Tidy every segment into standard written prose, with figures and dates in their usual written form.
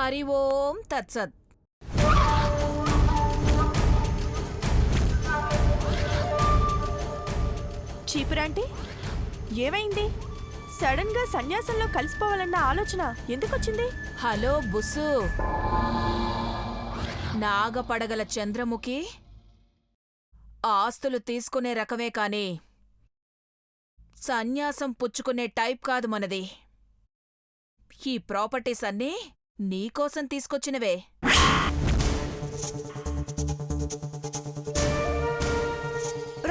హరి ఓం తత్సత్. చీపురాంటీ, ఏమైంది? సడన్ గా సన్యాసంలో కలిసిపోవాలన్న ఆలోచన ఎందుకొచ్చింది? హలో బుస్సు, నాగపడగల చంద్రముఖి ఆస్తులు తీసుకునే రకమే కాని సన్యాసం పుచ్చుకునే టైప్ కాదు మనది. ఈ ప్రాపర్టీస్ అన్నీ నీకోసం తీసుకొచ్చినవే.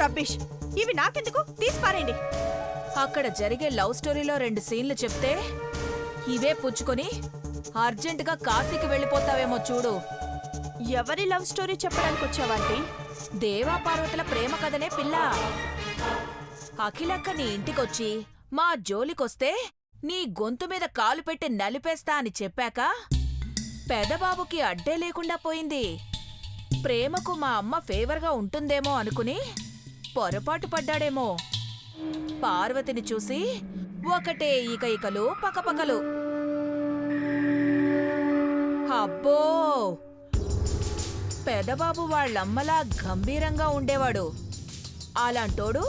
రబ్బిష్, ఇవి నాకెందుకు? తీసిపారేయండి. అక్కడ జరిగే లవ్ స్టోరీలో 2 సీన్లు చెప్తే ఇవే పుచ్చుకొని అర్జెంటుగా కాశీకి వెళ్ళిపోతావేమో చూడు. ఎవరి లవ్ స్టోరీ చెప్పడానికి వచ్చావాంటీ? దేవా పార్వతుల ప్రేమ కథనే పిల్ల. అఖిలక్క నీ ఇంటికొచ్చి మా జోలికొస్తే నీ గొంతు మీద కాలు పెట్టి నలిపేస్తా అని చెప్పాక పెదబాబుకి అడ్డే లేకుండా పోయింది. ప్రేమకు మా అమ్మ ఫేవర్గా ఉంటుందేమో అనుకుని పొరపాటు పడ్డాడేమో. పార్వతిని చూసి ఒకటే ఈకలు పకపకలు. అబ్బో, పెదబాబు వాళ్ళమ్మలా గంభీరంగా ఉండేవాడు. అలాంటోడు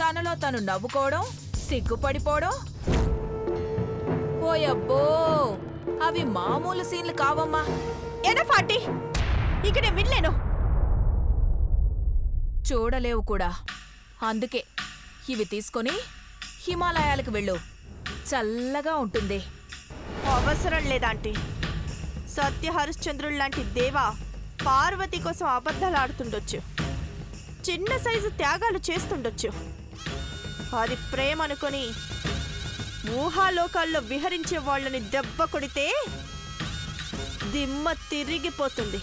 తనలో తను నవ్వుకోవడం, సిగ్గుపడిపోవడం. ఓయబ్బో, అవి మామూలు సీన్లు కావమ్మా. ఎనఫాటి, ఇక నేను వినలేను. చూడలేవు కూడా. అందుకే ఇవి తీసుకొని హిమాలయాలకు వెళ్ళు, చల్లగా ఉంటుంది. అవసరం లేదాంటీ. సత్య హరిశ్చంద్రుల్లాంటి దేవా పార్వతి కోసం అబద్ధాలాడుతుండొచ్చు, చిన్న సైజు త్యాగాలు చేస్తుండొచ్చు. అది ప్రేమ అనుకొని ఊహాలోకాల్లో విహరించే వాళ్ళని దెబ్బ కొడితే దిమ్మ తిరిగిపోతుంది.